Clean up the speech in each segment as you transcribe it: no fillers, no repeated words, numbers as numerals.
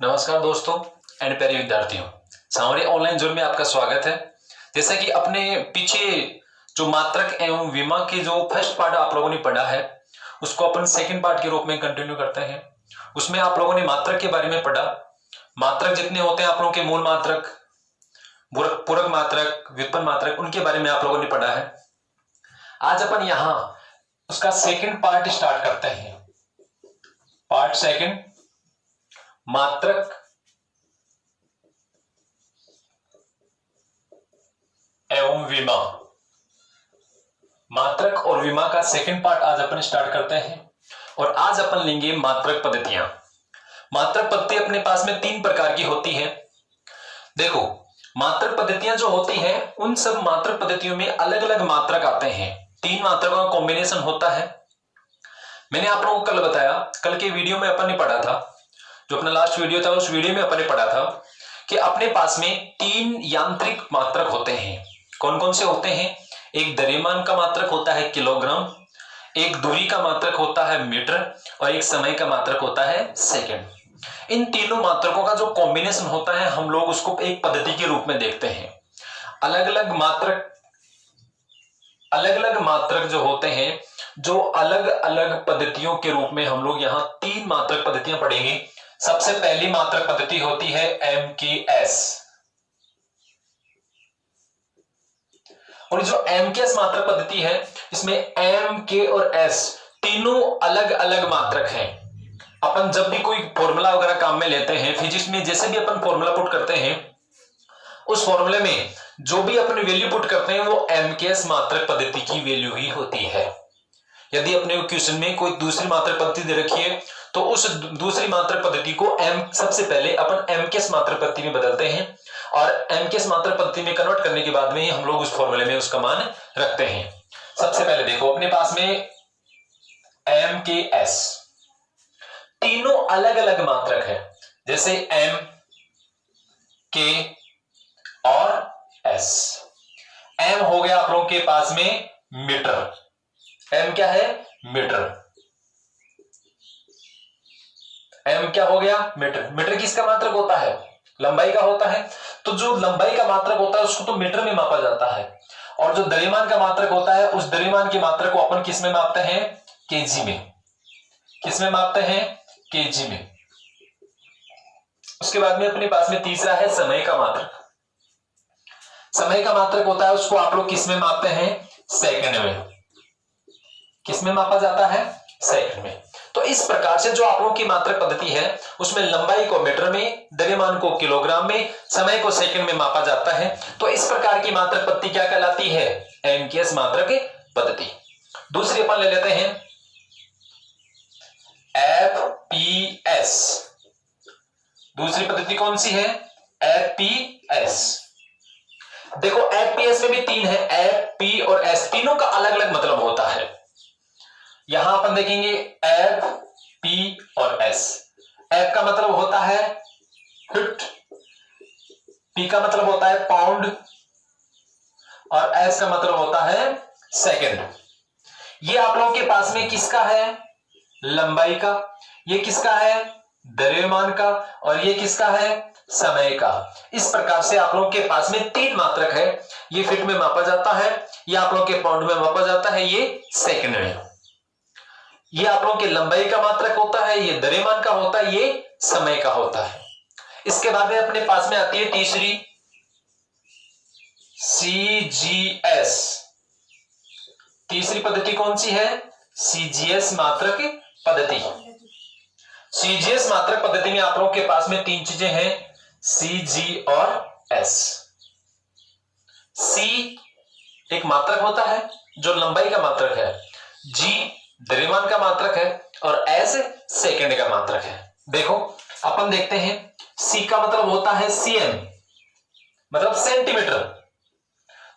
नमस्कार दोस्तों एंड प्यारे विद्यार्थियों, सामरी ऑनलाइन जोन में आपका स्वागत है। जैसा कि अपने पीछे जो मात्रक एवं विमा के जो फर्स्ट पार्ट आप लोगों ने पढ़ा है उसको अपन सेकंड पार्ट के रूप में कंटिन्यू करते हैं। उसमें आप लोगों ने मात्रक के बारे में पढ़ा। मात्रक जितने होते हैं आप लोगों के मूल मात्रक, पूरक मात्रक, व्युत्पन्न मात्रक, उनके बारे में आप लोगों ने पढ़ा है। आज अपन यहां उसका सेकंड पार्ट स्टार्ट करते हैं। पार्ट सेकंड, मात्रक एवं विमा। मात्रक और विमा का सेकंड पार्ट आज अपन स्टार्ट करते हैं और आज अपन लेंगे मात्रक पद्धतियां। मात्रक पद्धति अपने पास में 3 प्रकार की होती है। देखो, मात्रक पद्धतियां जो होती हैं उन सब मात्रक पद्धतियों में अलग अलग मात्रक आते हैं। 3 मात्रकों का कॉम्बिनेशन होता है। मैंने आप लोगों को कल बताया, कल के वीडियो में अपन ने पढ़ा था, जो अपना लास्ट वीडियो था उस वीडियो में अपन ने पढ़ा था कि अपने पास में 3 यांत्रिक मात्रक होते हैं। कौन कौन से होते हैं? एक द्रव्यमान का मात्रक होता है किलोग्राम, एक दूरी का मात्रक होता है मीटर और एक समय का मात्रक होता है सेकंड। इन तीनों मात्रकों का जो कॉम्बिनेशन होता है हम लोग उसको एक पद्धति के रूप में देखते हैं। अलग अलग मात्रक जो होते हैं, जो अलग अलग पद्धतियों के रूप में हम लोग यहाँ 3 मात्रक पद्धतियां पढ़ेंगे। सबसे पहली मात्रक पद्धति होती है MKS। और जो MKS मात्रक पद्धति है इसमें M, K और S तीनों अलग अलग मात्रक हैं। अपन जब भी कोई फॉर्मूला वगैरह काम में लेते हैं, फिजिक्स में जैसे भी अपन फॉर्मूला पुट करते हैं, उस फॉर्मूले में जो भी अपन वैल्यू पुट करते हैं वो MKS मात्रक पद्धति की वैल्यू ही होती है। यदि अपने क्वेश्चन में कोई दूसरी मात्रक पद्धति दे रखी है तो उस दूसरी मात्रक पद्धति को सबसे पहले अपन MKS मात्रक पद्धति में बदलते हैं और MKS मात्रक पद्धति में कन्वर्ट करने के बाद में ही हम लोग उस फॉर्मूले में उसका मान रखते हैं। सबसे पहले देखो, अपने पास में MKS तीनों अलग अलग मात्रक है, जैसे M, K और S। M हो गया आप लोगों के पास में मीटर। M क्या है? मीटर। M क्या हो गया? मीटर। मीटर किसका मात्रक होता है? लंबाई का होता है। तो जो लंबाई का मात्रक होता है उसको तो मीटर में मापा जाता है, और जो द्रव्यमान का मात्रक होता है उस द्रव्यमान के मात्रक को अपन किस में मापते हैं? केजी में। किस में मापते हैं? केजी में। उसके बाद में अपने पास में तीसरा है समय का मात्रक। समय का मात्रक होता है उसको आप लोग किस में मापते हैं? सेकंड में। किस में मापा जाता है? सेकंड में। तो इस प्रकार से जो आप लोगों की मात्रक पद्धति है उसमें लंबाई को मीटर में, द्रव्यमान को किलोग्राम में, समय को सेकंड में मापा जाता है। तो इस प्रकार की मात्रक पद्धति क्या कहलाती है? MKS मात्रक पद्धति। दूसरी अपन ले लेते हैं FPS। दूसरी पद्धति कौन सी है? FPS। देखो, FPS में भी 3 है, F, P और S। तीनों का अलग अलग मतलब होता है। यहां अपन देखेंगे F, P और S। F का मतलब होता है फिट, P का मतलब होता है पाउंड और S का मतलब होता है सेकंड। ये आप लोगों के पास में किसका है? लंबाई का। ये किसका है? द्रव्यमान का। और ये किसका है? समय का। इस प्रकार से आप लोगों के पास में 3 मात्रक है। ये फीट में मापा जाता है, ये आप लोगों के पाउंड में मापा जाता है, ये सेकंड में। ये आप लोगों के लंबाई का मात्रक होता है, ये द्रव्यमान का होता है, ये समय का होता है। इसके बाद में अपने पास में आती है तीसरी CGS। तीसरी पद्धति कौन सी है? CGS मात्रक पद्धति। CGS मात्रक पद्धति में आप लोगों के पास में 3 चीजें हैं, CG और S। C एक मात्रक होता है जो लंबाई का मात्रक है, G द्रव्यमान का मात्रक है और S सेकंड का मात्रक है। देखो, अपन देखते हैं C का मतलब होता है cm, मतलब सेंटीमीटर,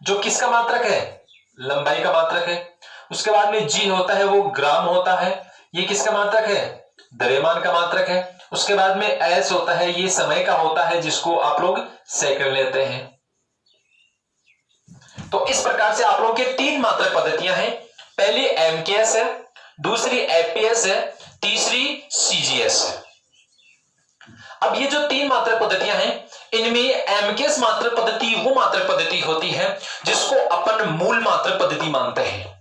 जो किसका मात्रक है? लंबाई का मात्रक है। उसके बाद में G होता है वो ग्राम होता है, ये किसका मात्रक है? द्रव्यमान का मात्रक है। उसके बाद में S होता है, ये समय का होता है जिसको आप लोग सेकंड लेते हैं। तो इस प्रकार से आप लोगों के 3 मात्रक पद्धतियां हैं। पहली MKS है, दूसरी FPS है, तीसरी CGS है। अब ये जो 3 मात्रक पद्धतियां हैं, इनमें एमकेएस मात्रक पद्धति वो मात्रक पद्धति होती है जिसको अपन मूल मात्रक पद्धति मानते हैं।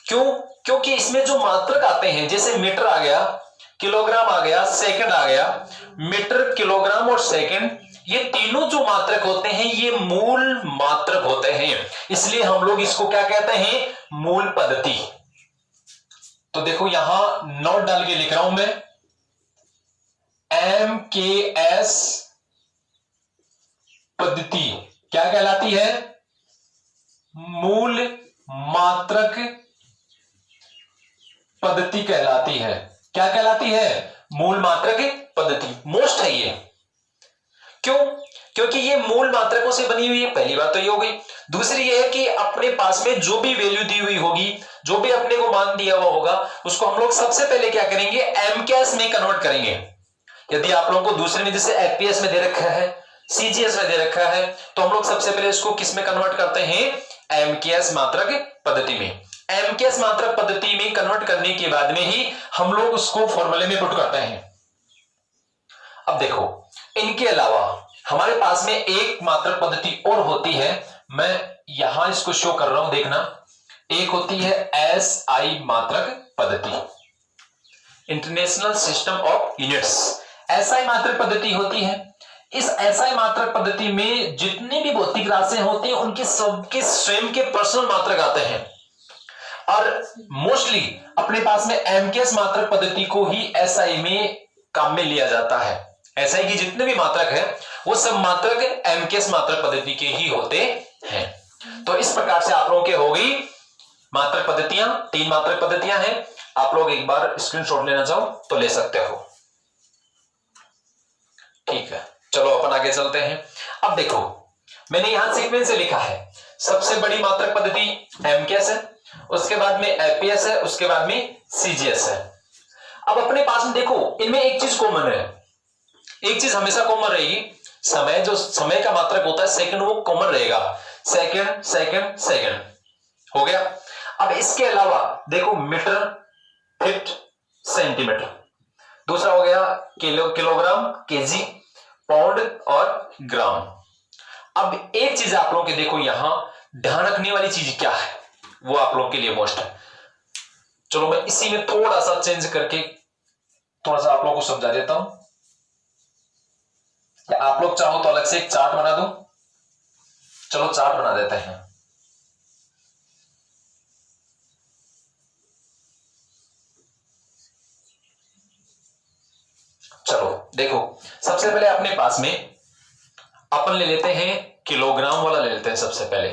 क्यों? क्योंकि इसमें जो मात्रक आते हैं, जैसे मीटर आ गया, किलोग्राम आ गया, सेकंड आ गया, मीटर, किलोग्राम और सेकंड, ये तीनों जो मात्रक होते हैं ये मूल मात्रक होते हैं, इसलिए हम लोग इसको क्या कहते हैं? मूल पद्धति। तो देखो यहां नोट डाल के लिख रहा हूं मैं, एमकेएस पद्धति क्या कहलाती है? मूल मात्रक पद्धति कहलाती है। क्या कहलाती है? मूल मात्रक पद्धति। मोस्ट है ये। क्यों? क्योंकि ये मूल मात्रकों से बनी हुई है, पहली बात तो ये हो गई। दूसरी ये है कि अपने पास में जो भी वैल्यू दी हुई होगी, जो भी अपने को मान दिया हुआ होगा, उसको हम लोग सबसे पहले क्या करेंगे? एमकेएस में कन्वर्ट करेंगे। यदि आप लोगों को दूसरे में जैसे एफपीएस में दे रखा है, सीजीएस में दे रखा है, तो हम लोग सबसे पहले इसको किस में कन्वर्ट करते हैं? एमकेएस मात्रक पद्धति में। एमकेएस मात्रक पद्धति में कन्वर्ट करने के बाद में ही हम लोग उसको फॉर्मूले में पुट करते हैं। अब देखो, इनके अलावा हमारे पास में एक मात्रक पद्धति और होती है, मैं यहां इसको शो कर रहा हूं, देखना। एक होती है एसआई मात्रक पद्धति, international system of units. SI मात्रक पद्धति होती है। इस एसआई मात्रक पद्धति में जितनी भी भौतिक राशियां होती हैं उनके सबके स्वयं के पर्सनल मात्रक आते हैं, और मोस्टली अपने पास में एमकेएस मात्रक पद्धति को ही एसआई में काम में लिया जाता है। एसआई की जितने भी मात्रक है वो सब मात्रक एमकेएस मात्रक पद्धति के ही होते हैं। तो इस प्रकार से आप लोगों के हो गई मात्रक पद्धतियां, 3 मात्रक पद्धतियां हैं। आप लोग एक बार स्क्रीनशॉट लेना चाहो तो ले सकते हो। ठीक है, चलो अपन आगे चलते हैं। अब देखो, मैंने यहां सीक्वेंस से लिखा है, सबसे बड़ी मात्रक पद्धति एमकेएस है, उसके बाद में एफपीएस है, उसके बाद में सीजीएस है। अब अपने पास में देखो, इनमें एक चीज कॉमन है, एक चीज हमेशा कॉमन रहेगी, समय, जो समय का मात्रक होता है सेकंड, वो कॉमन रहेगा। सेकंड सेकंड सेकंड हो गया। अब इसके अलावा देखो, मीटर, फीट, सेंटीमीटर, दूसरा हो गया किलोग्राम, केजी, पाउंड और ग्राम। अब एक चीज आप लोगों के देखो, यहां ध्यान रखने वाली चीज क्या है, वो आप लोगों के लिए मोस्ट है। चलो मैं इसी में थोड़ा सा चेंज करके थोड़ा सा आप लोगों को समझा देता हूं, या आप लोग चाहो तो अलग से एक चार्ट बना दो। चलो चार्ट बना देते हैं। चलो देखो, सबसे पहले अपने पास में अपन ले लेते हैं किलोग्राम वाला, ले लेते हैं सबसे पहले।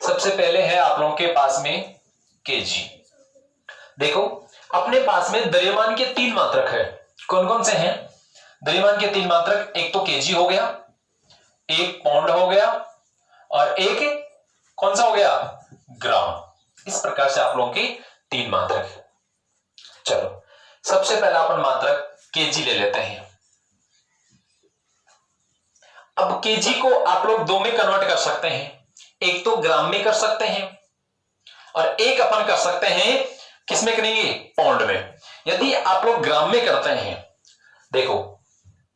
सबसे पहले है आप लोगों के पास में केजी। देखो, अपने पास में द्रव्यमान के 3 मात्रक है। कौन कौन से हैं? द्रव्यमान के 3 मात्रक, एक तो केजी हो गया, एक पाउंड हो गया, और एक कौन सा हो गया? ग्राम। इस प्रकार से आप लोगों के 3 मात्रक। चलो सबसे पहला अपन मात्रक केजी ले लेते हैं। अब केजी को आप लोग 2 में कन्वर्ट कर सकते हैं, एक तो ग्राम में कर सकते हैं, और एक अपन कर सकते हैं किसमें करेंगे? पाउंड में। यदि आप लोग ग्राम में करते हैं, देखो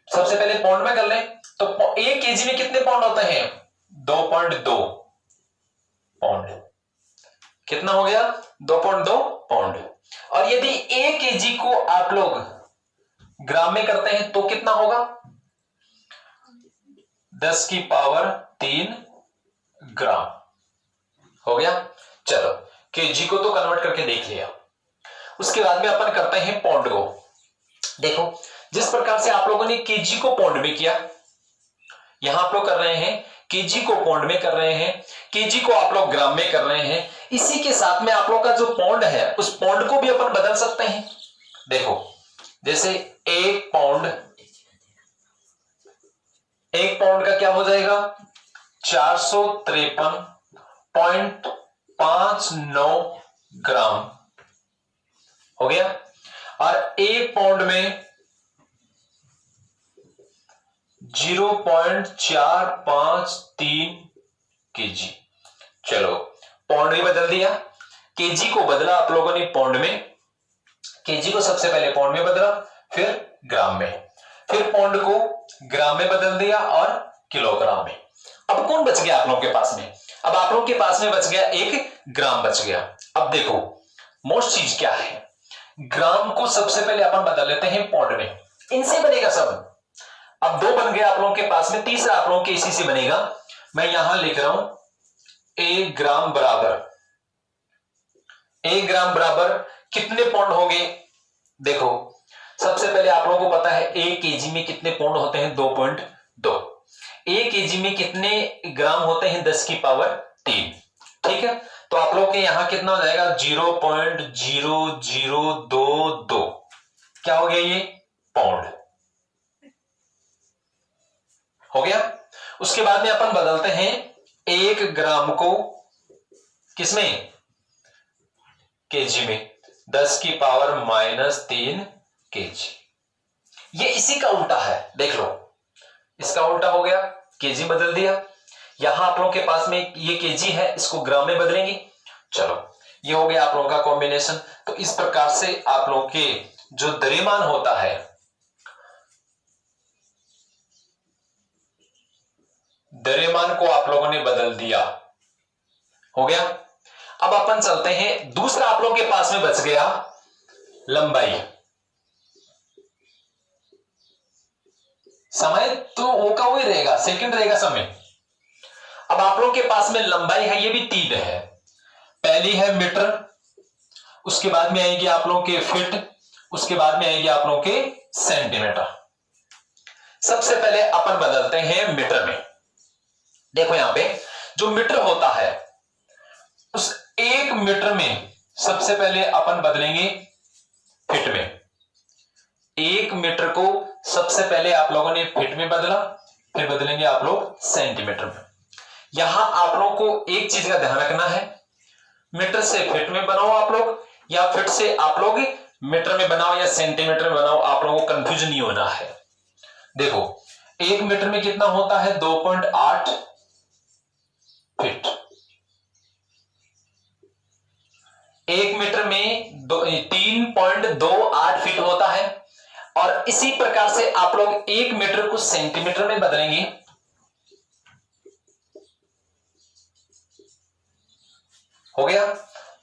सबसे पहले पाउंड में कर लें, तो 1 केजी में कितने पाउंड होते हैं? 2.2 पाउंड। कितना हो गया? 2.2 पाउंड। और यदि 1 केजी को आप लोग ग्राम में करते हैं तो कितना होगा? 10 की पावर 3 ग्राम हो गया। चलो केजी को तो कन्वर्ट करके देख लिया। उसके बाद में अपन करते हैं पाउंड को। देखो, जिस प्रकार से आप लोगों ने केजी को पाउंड में किया, यहां आप लोग कर रहे हैं केजी को पाउंड में कर रहे हैं, केजी को आप लोग ग्राम में कर रहे हैं। इसी के साथ में आप लोग का जो पाउंड है, उस पाउंड को भी अपन बदल सकते हैं। देखो, जैसे 1 पाउंड का क्या हो जाएगा? 453.59 ग्राम हो गया। और 1 पाउंड में 0.453 केजी। चलो पाउंड भी बदल दिया, केजी को बदला आप लोगों ने पाउंड में, केजी को सबसे पहले पाउंड में बदला, फिर ग्राम में। फिर पौंड को ग्राम में बदल दिया और किलोग्राम में। अब कौन बच गया आप लोगों के पास में? अब आप लोगों के पास में बच गया एक ग्राम बच गया। अब देखो मोस्ट चीज क्या है, ग्राम को सबसे पहले अपन बदल लेते हैं पौंड में, इनसे बनेगा सब। अब दो बन गए आप लोगों के पास में, तीसरा आप लोगों के इसी से बनेगा। मैं यहां लिख रहा हूं 1 ग्राम बराबर, 1 ग्राम बराबर कितने पौंड होंगे? देखो सबसे पहले आप लोगों को पता है 1 केजी में कितने पौंड होते हैं? 2.2। 1 केजी में कितने ग्राम होते हैं? 10 की पावर 3। ठीक है, तो आप लोग के यहां कितना हो जाएगा? 0.0022। क्या हो गया? ये पाउंड हो गया। उसके बाद में अपन बदलते हैं 1 ग्राम को किसमें? केजी में, 10 की पावर -3 केजी। ये इसी का उल्टा है, देख लो इसका उल्टा हो गया, केजी बदल दिया। यहां आप लोगों के पास में ये केजी है, इसको ग्राम में बदलेंगे। चलो ये हो गया आप लोगों का कॉम्बिनेशन। तो इस प्रकार से आप लोगों के जो द्रव्यमान होता है, द्रव्यमान को आप लोगों ने बदल दिया, हो गया। अब अपन चलते हैं, दूसरा आप लोगों के पास में बच गया लंबाई। समय तो वो का वही रहेगा, सेकंड रहेगा समय। अब आप लोगों के पास में लंबाई है, ये भी 3 है। पहली है मीटर, उसके बाद में आएगी आप लोगों के फीट, उसके बाद में आएगी आप लोगों के सेंटीमीटर। सबसे पहले अपन बदलते हैं मीटर में। देखो यहां पे जो मीटर होता है, उस 1 मीटर में सबसे पहले अपन बदलेंगे फीट में। 1 मीटर को सबसे पहले आप लोगों ने फीट में बदला, फिर बदलेंगे आप लोग सेंटीमीटर में। यहां आप लोगों को एक चीज का ध्यान रखना है, मीटर से फीट में बनाओ आप लोग, या फीट से आप लोग मीटर में बनाओ, या सेंटीमीटर में बनाओ, आप लोगों को कंफ्यूज नहीं होना है। देखो 1 मीटर में कितना होता है? 2.8 फीट। 1 मीटर में 3.28 फीट होता है। और इसी प्रकार से आप लोग 1 मीटर को सेंटीमीटर में बदलेंगे, हो गया।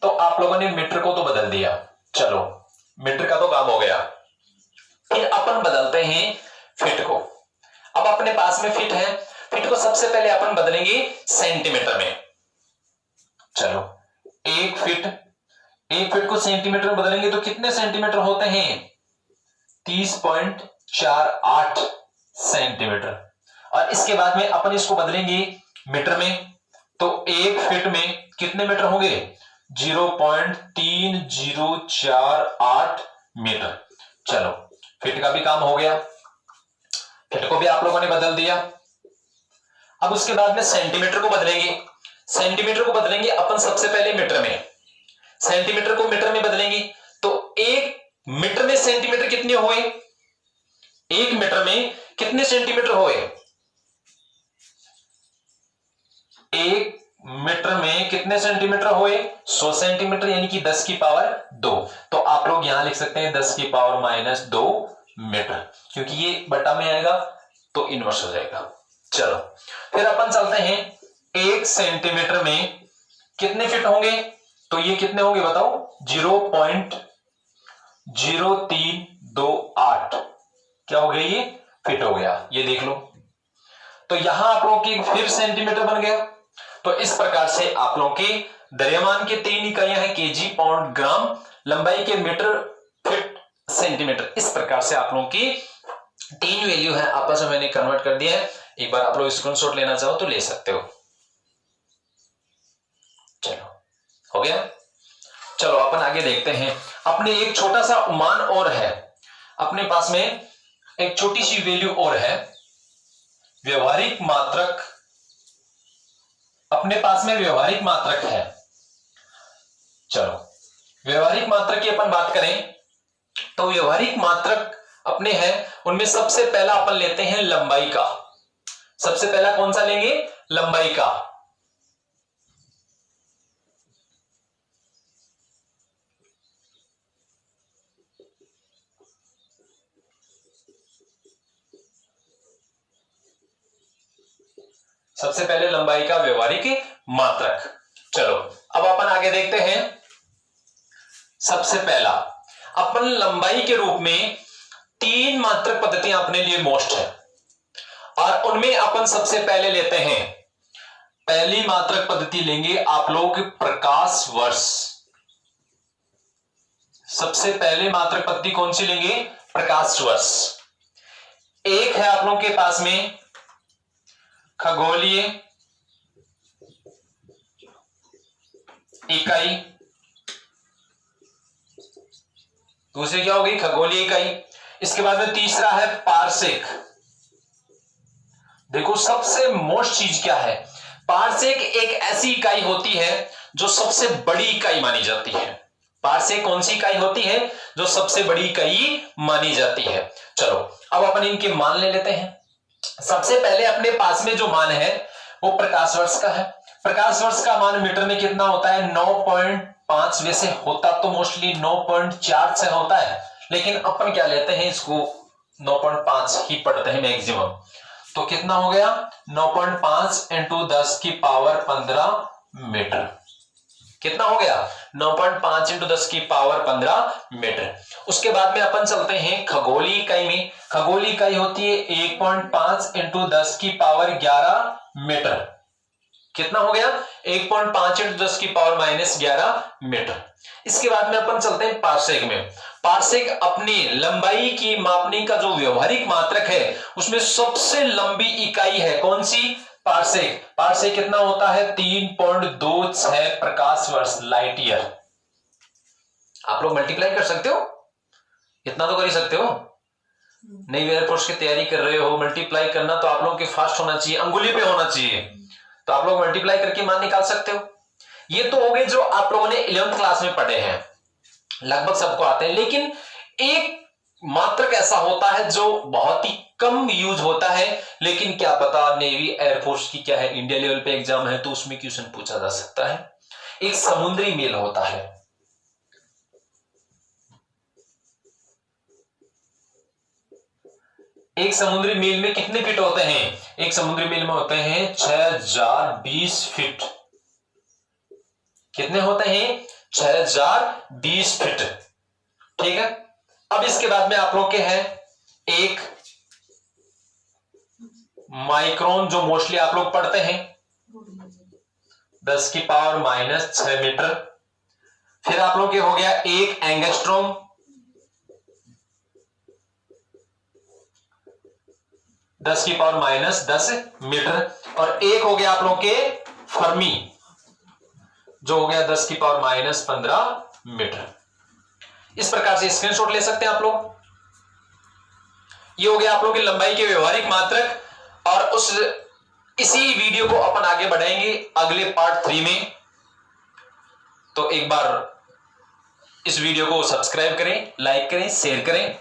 तो आप लोगों ने मीटर को तो बदल दिया, चलो मीटर का तो काम हो गया। फिर अपन बदलते हैं फीट को। अब अपने पास में फीट है, फीट को सबसे पहले अपन बदलेंगे सेंटीमीटर में। चलो 1 फीट, 1 फीट को सेंटीमीटर में बदलेंगे तो कितने सेंटीमीटर होते हैं? 30.48 सेंटीमीटर। और इसके बाद में अपन इसको बदलेंगे मीटर में, तो 1 फीट में कितने मीटर होंगे? 0.3048 मीटर। चलो फीट का भी काम हो गया, फीट को भी आप लोगों ने बदल दिया। अब उसके बाद में सेंटीमीटर को बदलेंगे। सेंटीमीटर को बदलेंगे अपन सबसे पहले मीटर में, सेंटीमीटर को मीटर में बदलेंगे। तो 1 मीटर में सेंटीमीटर कितने हुए? 1 मीटर में कितने सेंटीमीटर हुए? 1 मीटर में कितने सेंटीमीटर हुए? 100 सेंटीमीटर, यानी कि 10 की पावर 2। तो आप लोग यहां लिख सकते हैं 10 की पावर -2 मीटर, क्योंकि ये बटा में आएगा तो इनवर्स हो जाएगा। चलो फिर अपन चलते हैं 1 सेंटीमीटर में कितने फीट होंगे? तो ये कितने होंगे बताओ? 0.0328। क्या हो गया? ये फिट हो गया, ये देख लो। तो यहां आप लोगों की फिर सेंटीमीटर बन गया। तो इस प्रकार से आप लोगों के द्रव्यमान की 3 इकाइयां हैं, केजी, पाउंड, ग्राम, लंबाई के मीटर, फीट, सेंटीमीटर। इस प्रकार से आप लोगों की 3 वैल्यू है, आपस में मैंने कन्वर्ट कर दिया है। एक बार आप लोग स्क्रीनशॉट लेना चाहो तो ले सकते हो। चलो हो गया। चलो अपन आगे देखते हैं। अपने एक छोटा सा मान और है, अपने पास में एक छोटी सी वैल्यू और है, व्यवहारिक मात्रक। अपने पास में व्यवहारिक मात्रक है। चलो व्यवहारिक मात्रक की अपन बात करें तो व्यवहारिक मात्रक अपने हैं, उनमें सबसे पहला अपन लेते हैं लंबाई का। सबसे पहला कौन सा लेंगे? लंबाई का। सबसे पहले लंबाई का व्यवहारिक मात्रक। चलो अब अपन आगे देखते हैं। सबसे पहला अपन लंबाई के रूप में 3 मात्रक पद्धतियां अपने लिए मोस्ट है और उनमें अपन सबसे पहले लेते हैं, पहली मात्रक पद्धति लेंगे आप लोग प्रकाश वर्ष। सबसे पहले मात्रक पद्धति कौन सी लेंगे? प्रकाश वर्ष। एक है आप लोगों के पास में खगोलीय इकाई, दूसरी क्या होगी? खगोलीय इकाई। इसके बाद में तीसरा है पारसेक। देखो सबसे मोस्ट चीज क्या है? पारसेक एक ऐसी इकाई होती है जो सबसे बड़ी इकाई मानी जाती है। पारसेक कौन सी इकाई होती है? जो सबसे बड़ी इकाई मानी जाती है। चलो अब अपन इनके मान ले लेते हैं। सबसे पहले अपने पास में जो मान है वो प्रकाश वर्ष का है। प्रकाश वर्ष का मान मीटर में कितना होता है? 9.5। वैसे होता तो मोस्टली 9.4 से होता है, लेकिन अपन क्या लेते हैं, इसको 9.5 ही पढ़ते हैं मैक्सिमम। तो कितना हो गया? 9.5 × 10 की पावर 15 मीटर। कितना हो गया? 9.5 × 10 की पावर 15 मीटर। उसके बाद में अपन चलते हैं खगोलीय इकाई में। खगोलीय इकाई होती है 1.5 × 10 की पावर 11 मीटर। कितना हो गया? 1.5 × 10 की पावर -11 मीटर। इसके बाद में अपन चलते हैं पारसेक में। पारसेक अपनी लंबाई की मापने का जो व्यवहारिक मात्रक है उसमें सबसे लंबी इकाई है। कौन सी? पारसेक। पारसेक कितना होता है? 3.26 प्रकाश वर्ष, लाइट ईयर। आप लोग मल्टीप्लाई कर सकते हो, इतना तो कर ही सकते हो। नई एयरफोर्स की तैयारी कर रहे हो, मल्टीप्लाई करना तो आप लोगों के फास्ट होना चाहिए, अंगुली पे होना चाहिए। तो आप लोग मल्टीप्लाई करके मान निकाल सकते हो। ये तो हो गए जो आप लोगों ने 11th क्लास में पढ़े हैं, लगभग सबको आते हैं। लेकिन एक मात्रक ऐसा होता है जो बहुत ही कम यूज होता है, लेकिन क्या पता नेवी एयरफोर्स की क्या है, इंडिया लेवल पे एग्जाम है तो उसमें क्वेश्चन पूछा जा सकता है। एक समुद्री मील होता है। एक समुद्री मील में कितने फीट होते हैं? एक समुद्री मील में होते हैं 6020 फीट। कितने होते हैं? 6020 फीट। ठीक है। अब इसके बाद में आप लोग के हैं एक माइक्रोन, जो मोस्टली आप लोग पढ़ते हैं 10 की पावर -6 मीटर। फिर आप लोग के हो गया एक एंगस्ट्रोम, 10 की पावर -10 मीटर। और एक हो गया आप लोग के फर्मी, जो हो गया 10 की पावर -15 मीटर। इस प्रकार से स्क्रीनशॉट ले सकते हैं आप लोग। ये हो गया आप लोग की लंबाई के व्यवहारिक मात्रक। और इसी वीडियो को अपन आगे बढ़ाएंगे अगले पार्ट 3 में। तो एक बार इस वीडियो को सब्सक्राइब करें, लाइक करें, शेयर करें।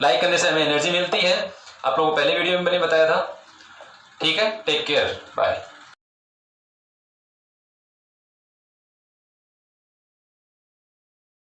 लाइक करने से हमें एनर्जी मिलती है। आप लोगों को पहले वीडियो में मैंने बताया था। ठीक है, टेक केयर, बाय।